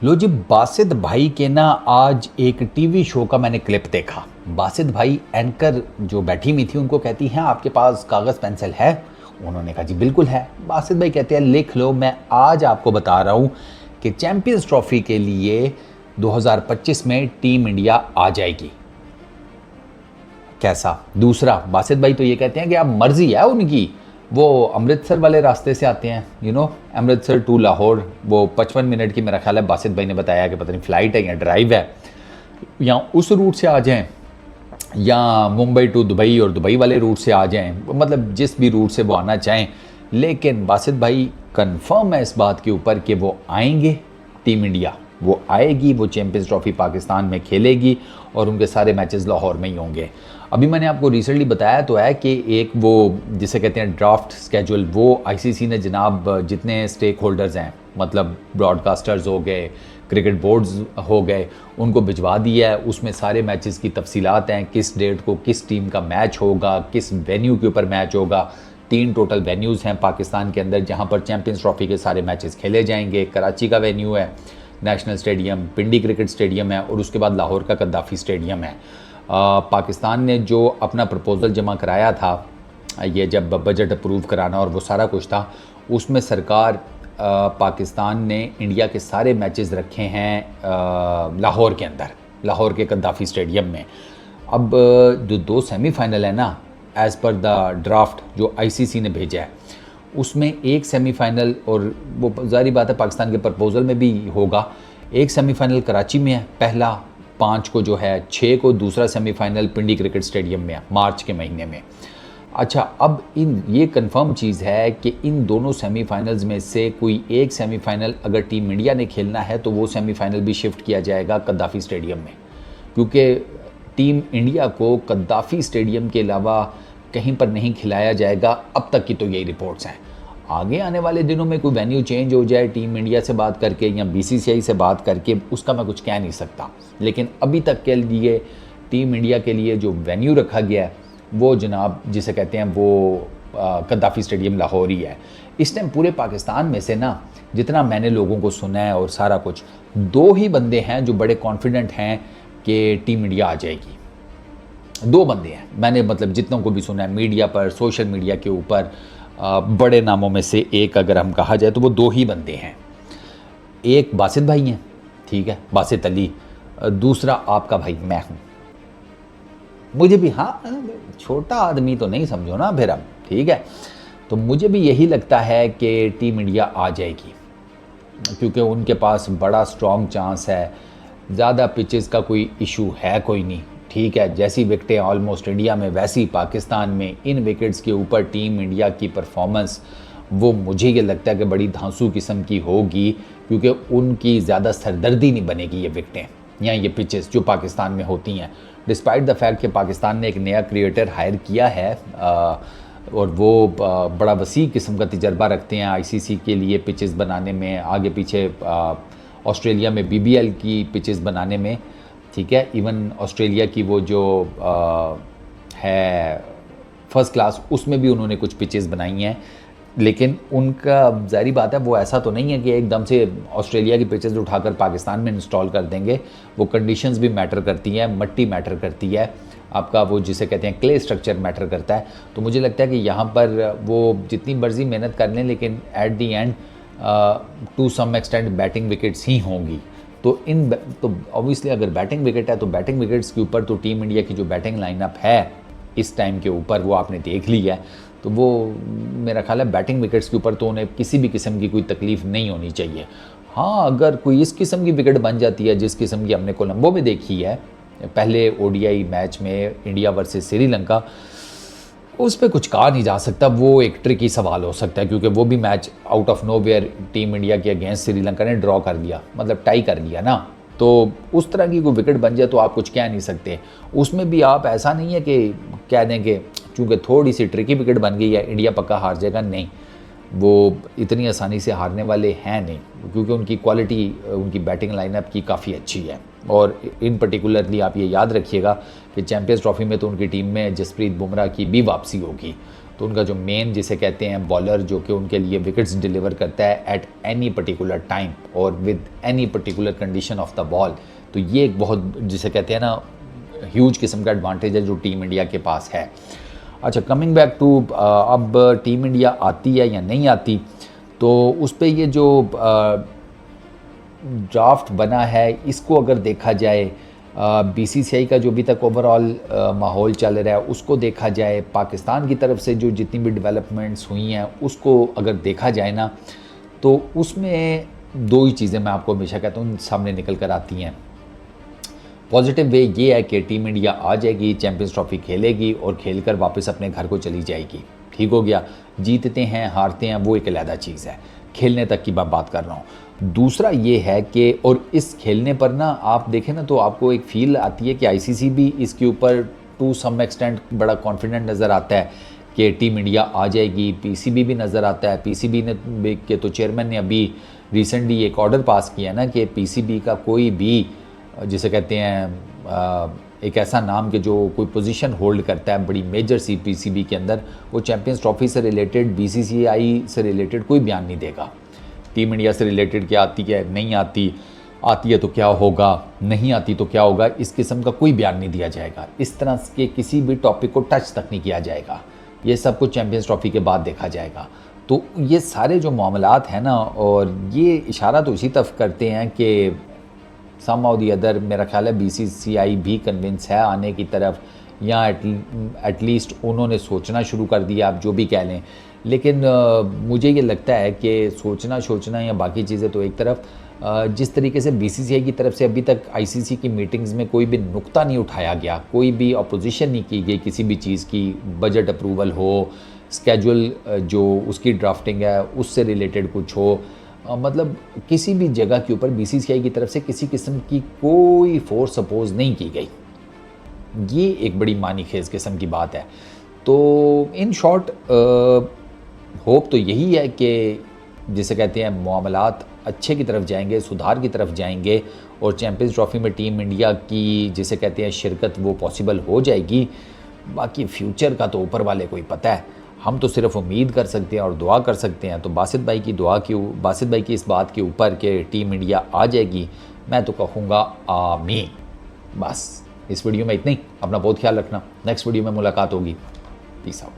लो जी, बासित भाई के ना आज एक टीवी शो का मैंने क्लिप देखा। बासित भाई एंकर जो बैठी हुई थी उनको कहती हैं आपके पास कागज़ पेंसिल है? उन्होंने कहा जी बिल्कुल है। बासित भाई कहते हैं लिख लो, मैं आज आपको बता रहा हूँ कि चैंपियंस ट्रॉफी के लिए 2025 में टीम इंडिया आ जाएगी। कैसा? दूसरा, बासित भाई तो ये कहते हैं कि आप मर्जी है उनकी, वो अमृतसर वाले रास्ते से आते हैं, अमृतसर टू लाहौर, वो 55 मिनट की मेरा ख्याल है बासित भाई ने बताया कि पता नहीं फ़्लाइट है या ड्राइव है, या उस रूट से आ जाएं या मुंबई टू दुबई और दुबई वाले रूट से आ जाएं, मतलब जिस भी रूट से वो आना चाहें। लेकिन बासित भाई कंफर्म है इस बात के ऊपर कि वो आएंगे, टीम इंडिया वो आएगी, वो चैंपियंस ट्रॉफी पाकिस्तान में खेलेगी और उनके सारे मैचेस लाहौर में ही होंगे। अभी मैंने आपको रिसेंटली बताया तो है कि एक वो जिसे कहते हैं ड्राफ्ट स्केजुअल, वो आईसीसी ने जनाब जितने स्टेक होल्डर्स हैं, मतलब ब्रॉडकास्टर्स हो गए, क्रिकेट बोर्ड्स हो गए, उनको भिजवा दिया है। उसमें सारे मैचेस की तफसीलात हैं, किस डेट को किस टीम का मैच होगा, किस वेन्यू के ऊपर मैच होगा। 3 टोटल वेन्यूज़ हैं पाकिस्तान के अंदर जहां पर चैंपियंस ट्रॉफी के सारे मैचेस खेले जाएंगे। कराची का वेन्यू है नेशनल स्टेडियम, पिंडी क्रिकेट स्टेडियम है और उसके बाद लाहौर का कद्दाफ़ी स्टेडियम है। पाकिस्तान ने जो अपना प्रपोज़ल जमा कराया था, ये जब बजट अप्रूव कराना और वो सारा कुछ था, उसमें सरकार पाकिस्तान ने इंडिया के सारे मैचेस रखे हैं लाहौर के अंदर, लाहौर के कद्दाफ़ी स्टेडियम में। अब जो 2 सेमीफाइनल है ना, एज़ पर द ड्राफ्ट जो आईसीसी ने भेजा है, उसमें एक सेमीफाइनल, और वो ज़ाहिर बात है पाकिस्तान के प्रपोज़ल में भी होगा, एक सेमीफाइनल कराची में है पहला 5 को जो है, 6 को दूसरा सेमीफाइनल पिंडी क्रिकेट स्टेडियम में है मार्च के महीने में। अच्छा, अब ये कंफर्म चीज़ है कि इन दोनों सेमीफाइनल्स में से कोई एक सेमीफाइनल अगर टीम इंडिया ने खेलना है तो वो सेमीफाइनल भी शिफ्ट किया जाएगा कद्दाफ़ी स्टेडियम में, क्योंकि टीम इंडिया को कद्दाफ़ी स्टेडियम के अलावा कहीं पर नहीं खिलाया जाएगा। अब तक की तो यही रिपोर्ट्स हैं। आगे आने वाले दिनों में कोई वेन्यू चेंज हो जाए टीम इंडिया से बात करके या बीसीसीआई से बात करके, उसका मैं कुछ कह नहीं सकता। लेकिन अभी तक के लिए टीम इंडिया के लिए जो वेन्यू रखा गया है वो जनाब जिसे कहते हैं वो कद्दाफ़ी स्टेडियम लाहौर ही है। इस टाइम पूरे पाकिस्तान में से ना, जितना मैंने लोगों को सुना है और सारा कुछ, 2 ही बंदे हैं जो बड़े कॉन्फिडेंट हैं कि टीम इंडिया आ जाएगी। 2 बंदे हैं मैंने, मतलब जितनों को भी सुना है मीडिया पर, सोशल मीडिया के ऊपर, बड़े नामों में से एक अगर हम कहा जाए तो वो 2 ही बंदे हैं। एक बासित भाई हैं, ठीक है, बासित अली, दूसरा आपका भाई मैं हूँ। मुझे भी, हाँ, छोटा आदमी तो नहीं समझो ना फिर अब, ठीक है। तो मुझे भी यही लगता है कि टीम इंडिया आ जाएगी, क्योंकि उनके पास बड़ा स्ट्रॉन्ग चांस है। ज़्यादा पिचेस का कोई इशू है कोई नहीं, ठीक है। जैसी विकेटें ऑलमोस्ट इंडिया में, वैसी पाकिस्तान में। इन विकेट्स के ऊपर टीम इंडिया की परफॉर्मेंस, वो मुझे ये लगता है कि बड़ी धांसू किस्म की होगी, क्योंकि उनकी ज़्यादा सरदर्दी नहीं बनेगी ये विकेटें या ये पिचेस जो पाकिस्तान में होती हैं। डिस्पाइट द फैक्ट कि पाकिस्तान ने एक नया क्रिएटर हायर किया है और वो बड़ा वसी किस्म का तजर्बा रखते हैं आईसीसी के लिए पिचेस बनाने में, आगे पीछे ऑस्ट्रेलिया में बीबीएल की पिचेस बनाने में, ठीक है। इवन ऑस्ट्रेलिया की वो जो है फर्स्ट क्लास, उसमें भी उन्होंने कुछ पिचेस बनाई हैं। लेकिन उनका ज़ाहिर बात है वो ऐसा तो नहीं है कि एकदम से ऑस्ट्रेलिया की पिचेस उठाकर पाकिस्तान में इंस्टॉल कर देंगे। वो कंडीशंस भी मैटर करती हैं, मिट्टी मैटर करती है, आपका वो जिसे कहते हैं क्ले स्ट्रक्चर मैटर करता है। तो मुझे लगता है कि यहाँ पर वो जितनी मर्जी मेहनत कर लें, लेकिन at the end to some extent batting wickets ही होंगी। तो ऑब्वियसली अगर बैटिंग विकेट है तो बैटिंग विकेट्स के ऊपर तो टीम इंडिया की जो बैटिंग लाइनअप है इस टाइम के ऊपर वो आपने देख ली है। तो वो मेरा ख्याल है बैटिंग विकेट्स के ऊपर तो उन्हें किसी भी किस्म की कोई तकलीफ़ नहीं होनी चाहिए। हाँ, अगर कोई इस किस्म की विकेट बन जाती है जिस किस्म की हमने कोलंबो में देखी है पहले ओडीआई मैच में, इंडिया वर्सेस श्रीलंका, उस पर कुछ कहा नहीं जा सकता। वो एक ट्रिकी सवाल हो सकता है, क्योंकि वो भी match out of nowhere team India के अगेंस्ट श्रीलंका ने ड्रॉ कर दिया, मतलब टाई कर दिया ना। तो उस तरह की कोई विकेट बन जाए तो आप कुछ कह नहीं सकते। उसमें भी आप ऐसा नहीं है कि कह दें कि चूँकि थोड़ी सी ट्रिकी विकेट बन गई है इंडिया पक्का हार जाएगा, नहीं, वो इतनी आसानी से हारने वाले हैं नहीं, क्योंकि उनकी क्वालिटी, उनकी बैटिंग लाइनअप की काफ़ी अच्छी है। और इन पर्टिकुलरली आप ये याद रखिएगा कि चैंपियंस ट्रॉफी में तो उनकी टीम में जसप्रीत बुमराह की भी वापसी होगी। तो उनका जो मेन जिसे कहते हैं बॉलर जो कि उनके लिए विकेट्स डिलीवर करता है एट एनी पर्टिकुलर टाइम और with any particular condition of the ball, तो ये एक बहुत जिसे कहते हैं ना ह्यूज किस्म का एडवांटेज है जो टीम इंडिया के पास है। अच्छा, कमिंग बैक टू अब टीम इंडिया आती है या नहीं आती, तो उस पर ये जो ड्राफ्ट बना है इसको अगर देखा जाए, बीसीसीआई का जो अभी तक ओवरऑल माहौल चल रहा है उसको देखा जाए, पाकिस्तान की तरफ से जो जितनी भी डेवलपमेंट्स हुई हैं उसको अगर देखा जाए ना, तो उसमें दो ही चीज़ें मैं आपको हमेशा कहता हूँ सामने निकल कर आती हैं। पॉजिटिव वे ये है कि टीम इंडिया आ जाएगी, चैंपियंस ट्रॉफी खेलेगी और खेलकर वापस अपने घर को चली जाएगी। ठीक हो गया, जीतते हैं हारते हैं वो एक अलग चीज़ है, खेलने तक की मैं बात कर रहा हूँ। दूसरा ये है कि और इस खेलने पर ना आप देखें ना तो आपको एक फील आती है कि आईसीसी भी इसके ऊपर टू सम एक्सटेंट बड़ा कॉन्फिडेंट नज़र आता है कि टीम इंडिया आ जाएगी। पीसीबी भी नज़र आता है, पीसीबी ने के तो चेयरमैन ने अभी रिसेंटली एक ऑर्डर पास किया ना कि पीसीबी का कोई भी जिसे कहते हैं एक ऐसा नाम कि जो कोई पोजीशन होल्ड करता है बड़ी मेजर सी पीसीबी के अंदर, वो चैंपियंस ट्रॉफी से रिलेटेड, बीसीसीआई से रिलेटेड कोई बयान नहीं देगा। टीम इंडिया से रिलेटेड क्या आती है, नहीं आती, आती है तो क्या होगा, नहीं आती तो क्या होगा, इस किस्म का कोई बयान नहीं दिया जाएगा। इस तरह के किसी भी टॉपिक को टच तक नहीं किया जाएगा। ये सब कुछ चैंपियंस ट्रॉफी के बाद देखा जाएगा। तो ये सारे जो मामलात हैं ना, और ये इशारा तो इसी तरफ करते हैं कि सम ऑफ दी अदर मेरा ख्याल है बीसीसीआई भी कन्विंस है आने की तरफ, या एटलीस्ट उन्होंने सोचना शुरू कर दिया, आप जो भी कह लें। लेकिन मुझे ये लगता है कि सोचना या बाकी चीज़ें तो एक तरफ, जिस तरीके से बीसीसीआई की तरफ से अभी तक आईसीसी की मीटिंग्स में कोई भी नुक्ता नहीं उठाया गया, कोई भी अपोजिशन नहीं की गई किसी भी चीज़ की, बजट अप्रूवल हो, स्केजुअल जो उसकी ड्राफ्टिंग है उससे रिलेटेड कुछ हो, मतलब किसी भी जगह के ऊपर बीसीसीआई की तरफ से किसी किस्म की कोई फोर्स अपोज नहीं की गई। ये एक बड़ी मानीखेज किस्म की बात है। तो इन शॉर्ट होप तो यही है कि जिसे कहते हैं मामलात अच्छे की तरफ जाएंगे, सुधार की तरफ जाएंगे और चैंपियंस ट्रॉफी में टीम इंडिया की जिसे कहते हैं शिरकत वो पॉसिबल हो जाएगी। बाकी फ्यूचर का तो ऊपर वाले को ही पता है, हम तो सिर्फ उम्मीद कर सकते हैं और दुआ कर सकते हैं। तो बासित भाई की इस बात के ऊपर कि टीम इंडिया आ जाएगी, मैं तो कहूँगा आमीन। बस इस वीडियो में इतना ही। अपना बहुत ख्याल रखना, नेक्स्ट वीडियो में मुलाकात होगी। Peace out.